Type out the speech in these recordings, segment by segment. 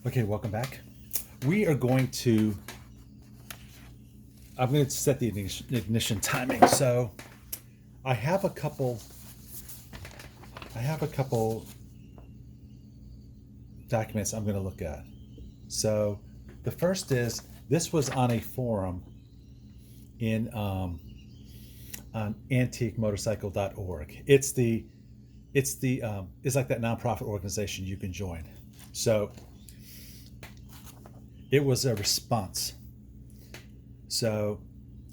Okay, welcome back. We are going to, I'm going to set the ignition timing. So I have a couple, I have a couple documents I'm going to look at. So the first is, this was on a forum in on antiquemotorcycle.org. It's like that nonprofit organization you can join. So it was a response. So,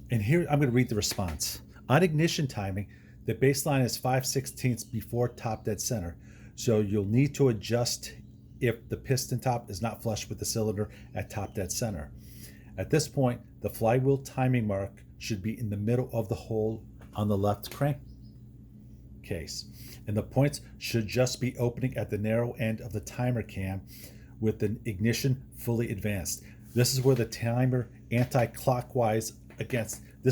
and here I'm going to read the response. On ignition timing, the baseline is 5/16 before top dead center. So you'll need to adjust if the piston top is not flush with the cylinder at top dead center. At this point, the flywheel timing mark should be in the middle of the hole on the left crankcase, and the points should just be opening at the narrow end of the timer cam with the ignition fully advanced. This is with the timer anti-clockwise against the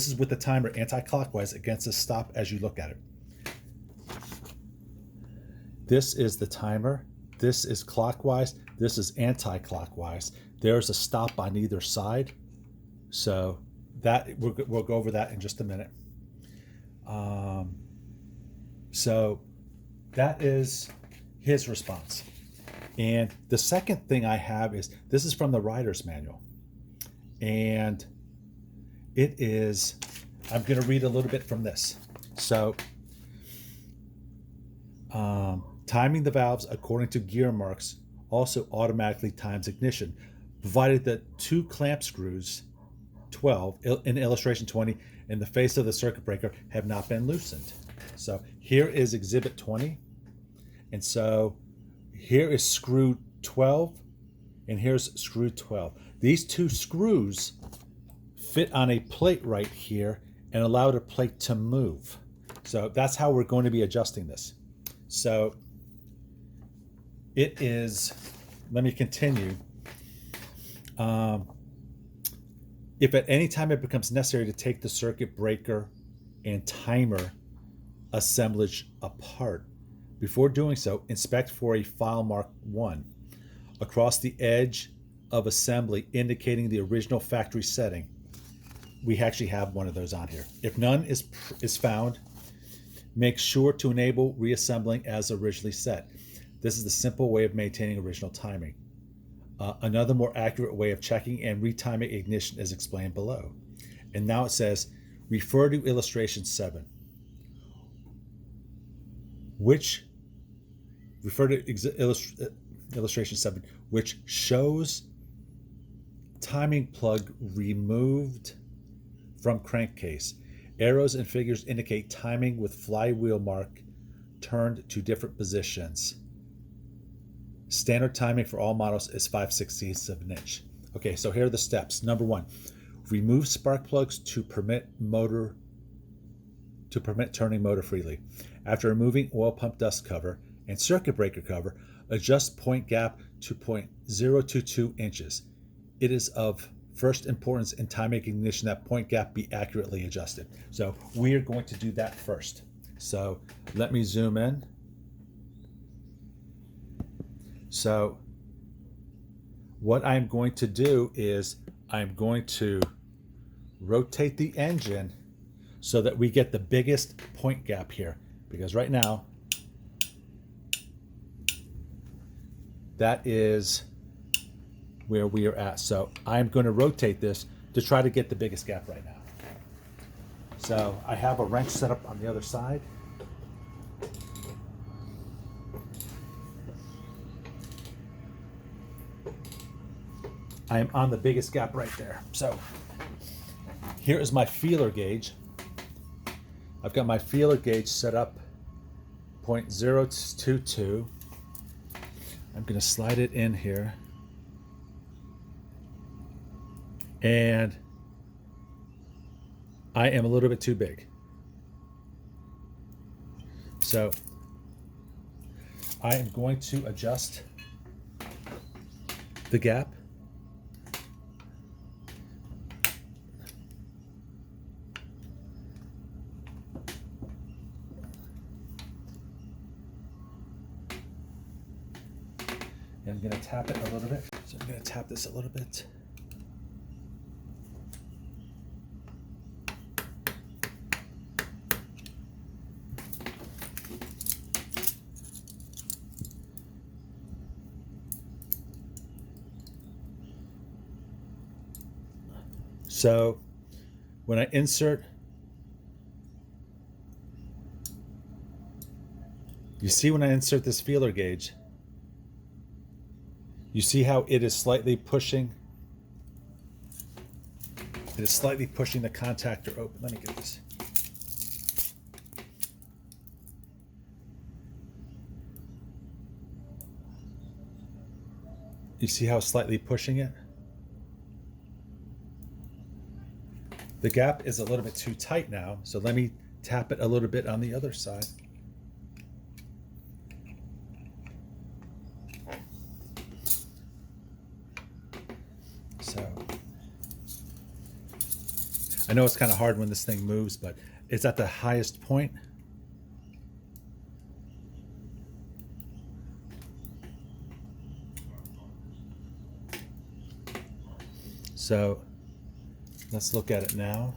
stop as you look at it. This is the timer. This is clockwise. This is anti-clockwise. There's a stop on either side. So that we'll go over that in just a minute. So that is his response. And the second thing I have is, this is from the rider's manual. And it is, I'm going to read a little bit from this. So, timing the valves according to gear marks also automatically times ignition, provided that two clamp screws, 12, in illustration 20, in the face of the circuit breaker have not been loosened. So here is exhibit 20. And so here is screw 12, and here's screw 12. These two screws fit on a plate right here and allow the plate to move. So that's how we're going to be adjusting this. So it is, let me continue. If at any time it becomes necessary to take the circuit breaker and timer assemblage apart, before doing so, inspect for a file mark 1 across the edge of assembly indicating the original factory setting. We actually have one of those on here. If none is found, make sure to enable reassembling as originally set. This is the simple way of maintaining original timing. Another more accurate way of checking and retiming ignition is explained below. And now it says, refer to illustration 7. Refer to illustration 7, which shows timing plug removed from crankcase. Arrows and figures indicate timing with flywheel mark turned to different positions. Standard timing for all models is 5/16 of an inch. Okay, so here are the steps. Number 1, remove spark plugs to permit turning motor freely. After removing oil pump dust cover and circuit breaker cover, adjust point gap to 0.022 inches. It is of first importance in timing ignition that point gap be accurately adjusted. So we are going to do that first. So let me zoom in. So what I'm going to do is I'm going to rotate the engine so that we get the biggest point gap here, because right now that is where we are at. So I'm going to rotate this to try to get the biggest gap right now. So I have a wrench set up on the other side. I am on the biggest gap right there. So here is my feeler gauge. I've got my feeler gauge set up 0.022. I'm going to slide it in here. And I am a little bit too big. So I am going to adjust the gap. And I'm going to tap it a little bit. So So I'm going to tap this a little bit. So when I insert, you see when I insert this feeler gauge, you see how it is slightly pushing. It is slightly pushing the contactor open. Let me get this. You see how it's slightly pushing it? The gap is a little bit too tight now, so let me tap it a little bit on the other side. So I know it's kind of hard when this thing moves, but it's at the highest point. So let's look at it now.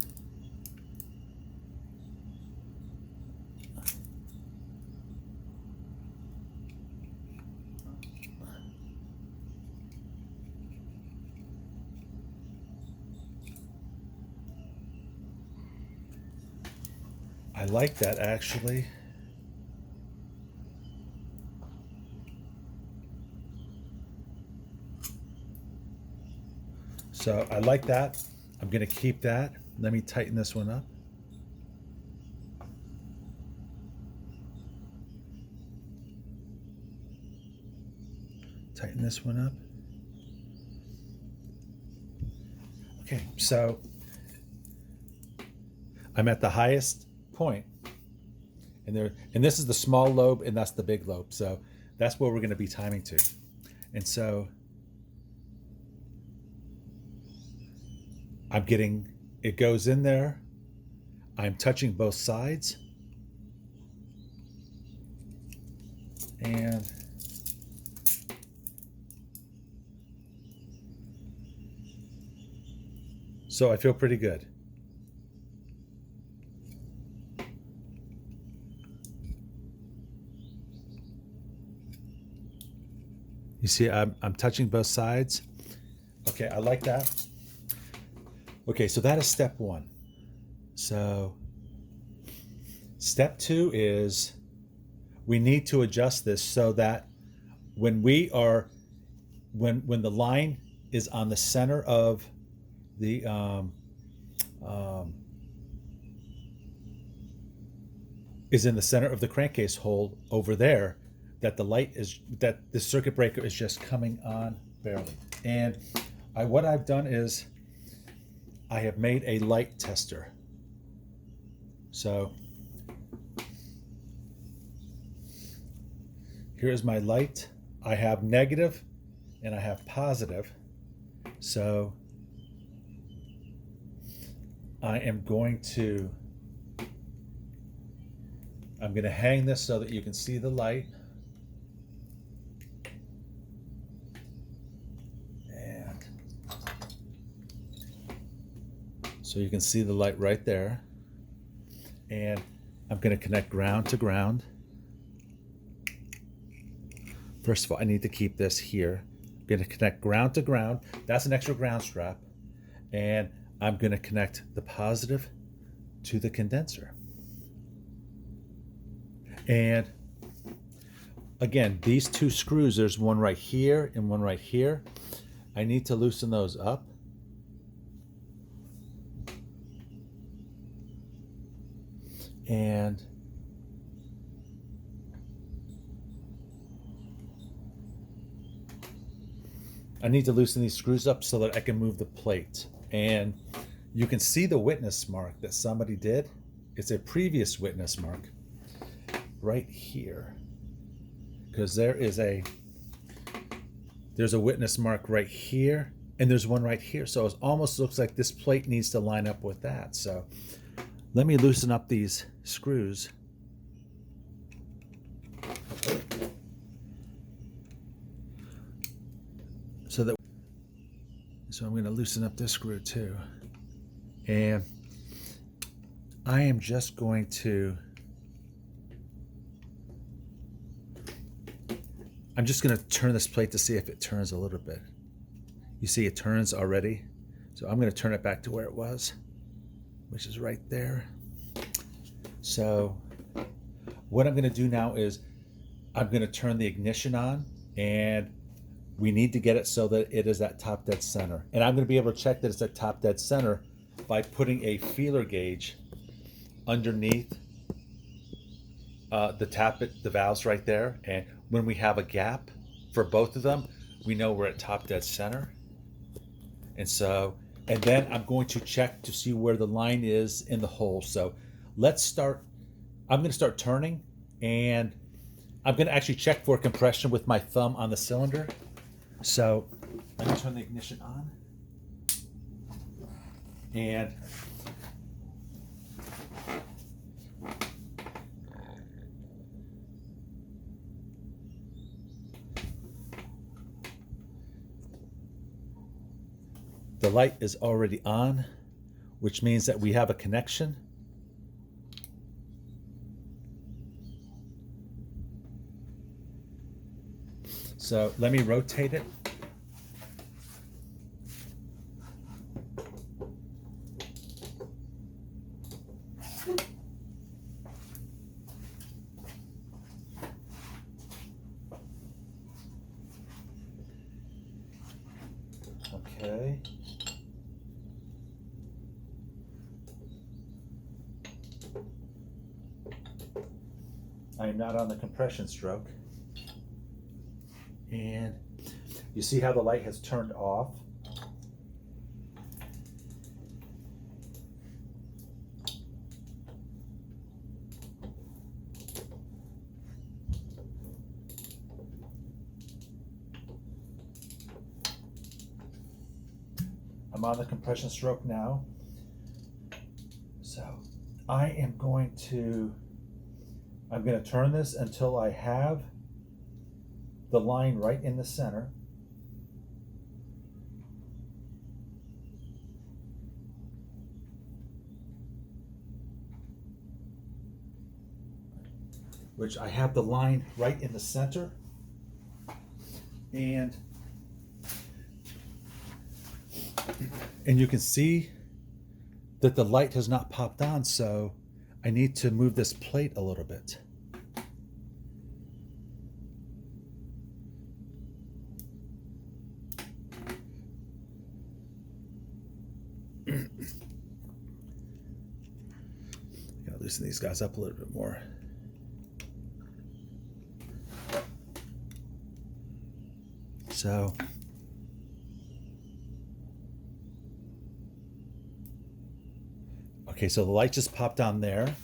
I like that actually. So I like that. I'm going to keep that. Let me tighten this one up. Tighten this one up. Okay, so I'm at the highest point, and this is the small lobe, and that's the big lobe. So that's where we're going to be timing to. And so I'm getting, it goes in there. I'm touching both sides. And so I feel pretty good. You see, I'm touching both sides. Okay, I like that. Okay, so that is step one. So step two is we need to adjust this so that when we are, when the line is on the center of the is in the center of the crankcase hole over there, that the light is, that the circuit breaker is just coming on barely. And what I've done is I have made a light tester. So here's my light. I have negative and I have positive. So I'm going to hang this so that you can see the light. And so you can see the light right there. And I'm going to connect ground to ground. First of all, I need to keep this here. I'm going to connect ground to ground. That's an extra ground strap. And I'm going to connect the positive to the condenser. And again, these two screws, there's one right here and one right here. I need to loosen those up. And I need to loosen these screws up so that I can move the plate. And you can see the witness mark that somebody did. It's a previous witness mark right here, because there's a witness mark right here, and there's one right here. So it almost looks like this plate needs to line up with that. So let me loosen up these screws. So I'm going to loosen up this screw too. And I am just going to, I'm just going to turn this plate to see if it turns a little bit. You see it turns already. So I'm going to turn it back to where it was, which is right there. So what I'm going to do now is I'm going to turn the ignition on, and we need to get it so that it is at top dead center. And I'm going to be able to check that it's at top dead center by putting a feeler gauge underneath the valves right there. And when we have a gap for both of them, we know we're at top dead center. And then I'm going to check to see where the line is in the hole. So let's start. I'm going to start turning, and I'm going to actually check for compression with my thumb on the cylinder. So let me turn the ignition on. And the light is already on, which means that we have a connection. So let me rotate it. Okay. I am not on the compression stroke. And you see how the light has turned off. I'm on the compression stroke now. So I'm going to turn this until I have the line right in the center. Which I have the line right in the center. And you can see that the light has not popped on, so I need to move this plate a little bit. Gotta loosen these guys up a little bit more. So okay, so the light just popped on there.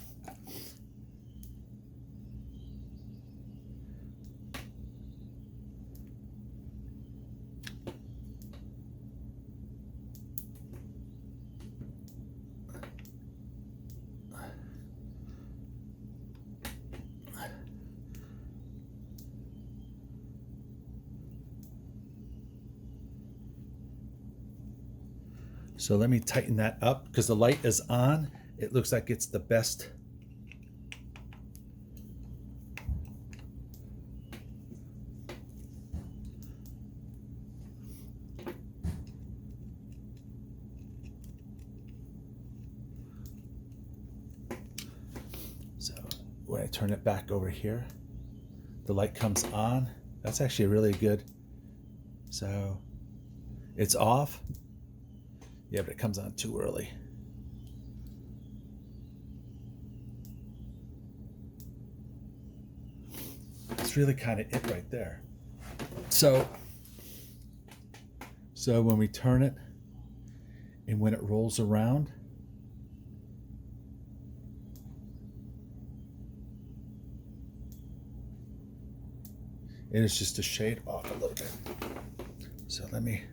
So let me tighten that up because the light is on. It looks like it's the best. So when I turn it back over here, the light comes on. That's actually really good. So it's off. Yeah, but it comes on too early. It's really kind of it right there. So when we turn it and when it rolls around, it is just a shade off a little bit. So let me.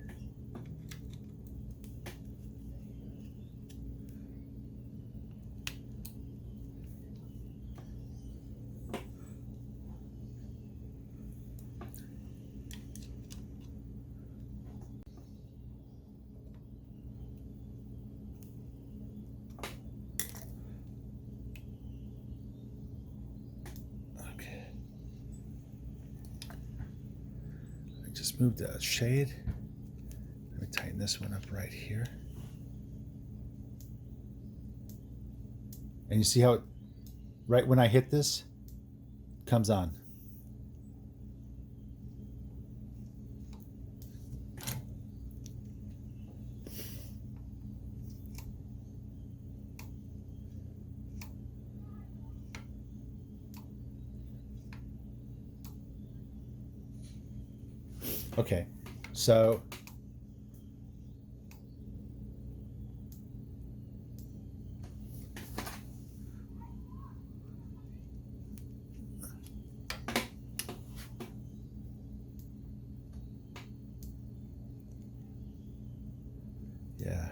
Let's move the shade. Let me tighten this one up right here. And you see how it, right when I hit this, comes on. Okay, so yeah,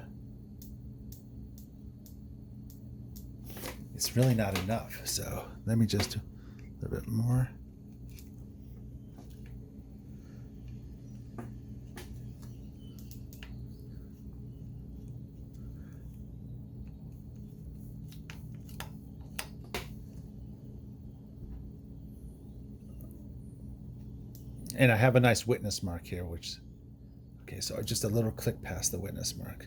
it's really not enough. So let me just do a little bit more. And I have a nice witness mark here, which, okay, so just a little click past the witness mark.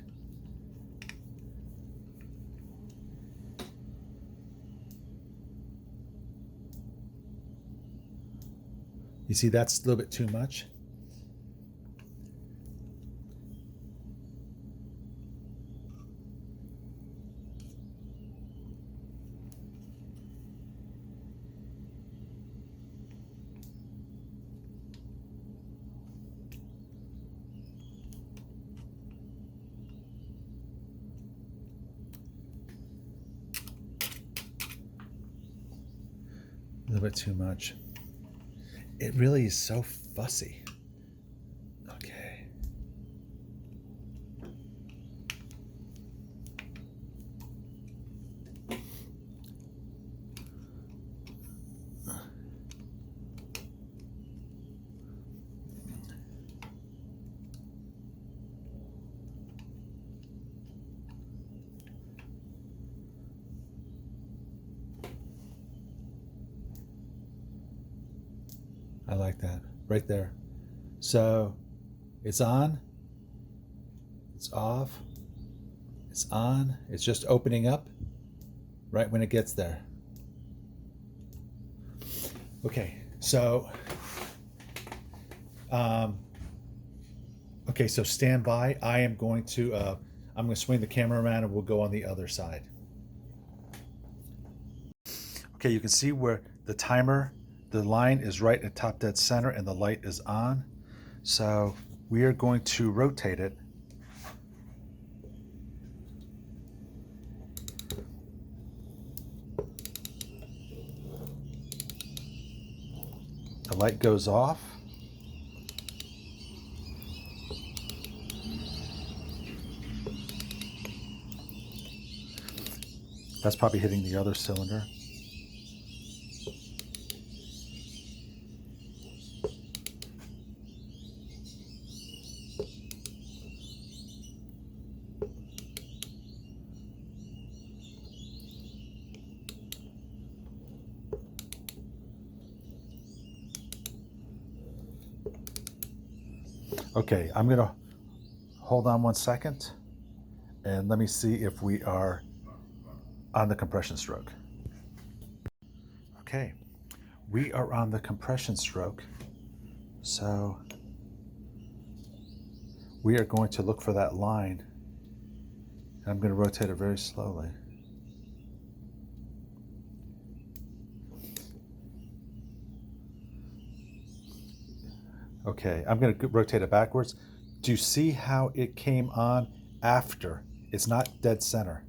You see, that's a little bit too much. A little bit too much. It really is so fussy. Okay. I like that right there. So it's on, it's off, it's on, it's just opening up right when it gets there. Okay, so okay, so stand by. I am going to I'm going to swing the camera around and we'll go on the other side. Okay, you can see where the timer, the line is right at top dead center and the light is on. So we are going to rotate it. The light goes off. That's probably hitting the other cylinder. Okay, I'm going to hold on 1 second and let me see if we are on the compression stroke. Okay, we are on the compression stroke. So we are going to look for that line. And I'm going to rotate it very slowly. Okay, I'm going to rotate it backwards. Do you see how it came on after? It's not dead center.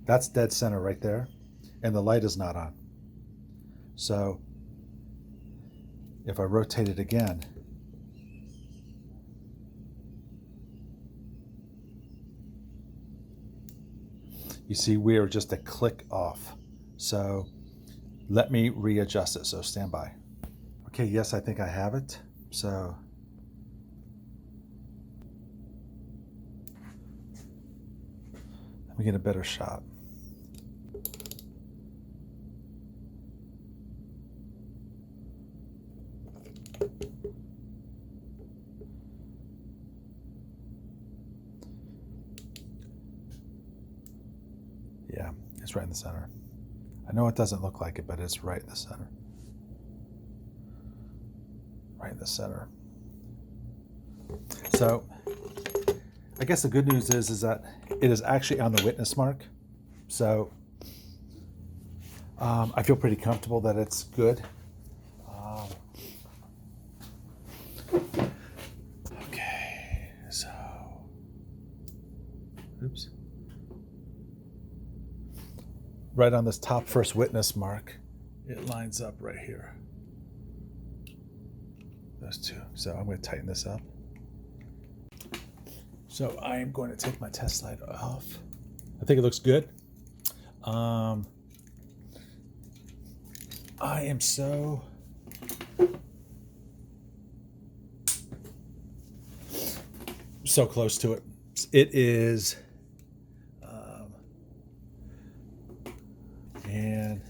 That's dead center right there, and the light is not on. So if I rotate it again, you see we are just a click off. So let me readjust it, so stand by. Okay, yes, I think I have it. So let me get a better shot. it's right in the center. I know it doesn't look like it, but it's right in the center. Right in the center. So I guess the good news is that it is actually on the witness mark. So I feel pretty comfortable that it's good. Okay, so, oops. Right on this top first witness mark, it lines up right here. Those two. So I'm going to tighten this up. So I am going to take my test light off. I think it looks good. I am so close to it. It is, and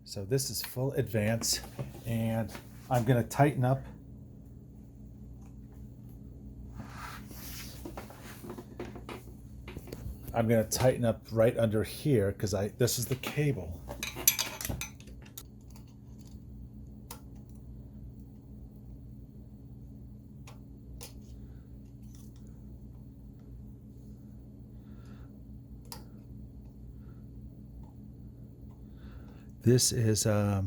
so this is full advance, and I'm going to tighten up. I'm going to tighten up right under here because this is the cable. This is the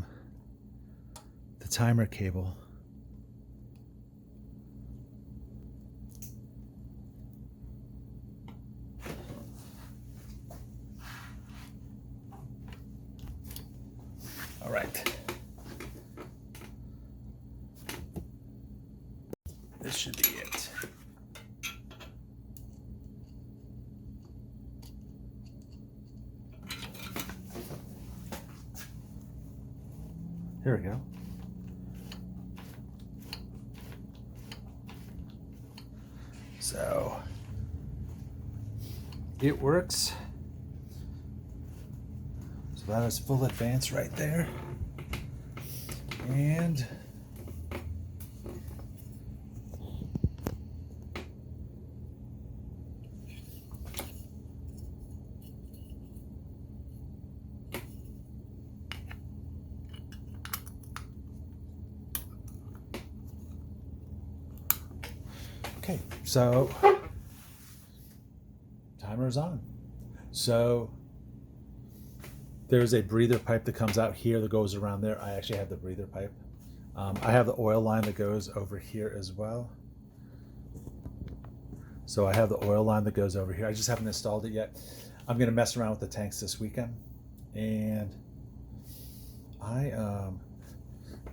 timer cable. All right. This should be it. Here we go. So it works. So that is full advance right there. And okay, so timer is on. So there's a breather pipe that comes out here that goes around there. I actually have the breather pipe. I have the oil line that goes over here as well. So I have the oil line that goes over here. I just haven't installed it yet. I'm going to mess around with the tanks this weekend. And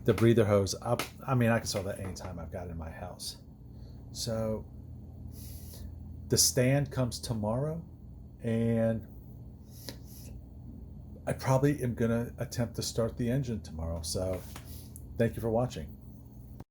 the breather hose up. I mean, I can install that anytime. I've got it in my house. So the stand comes tomorrow, and I probably am going to attempt to start the engine tomorrow. So thank you for watching.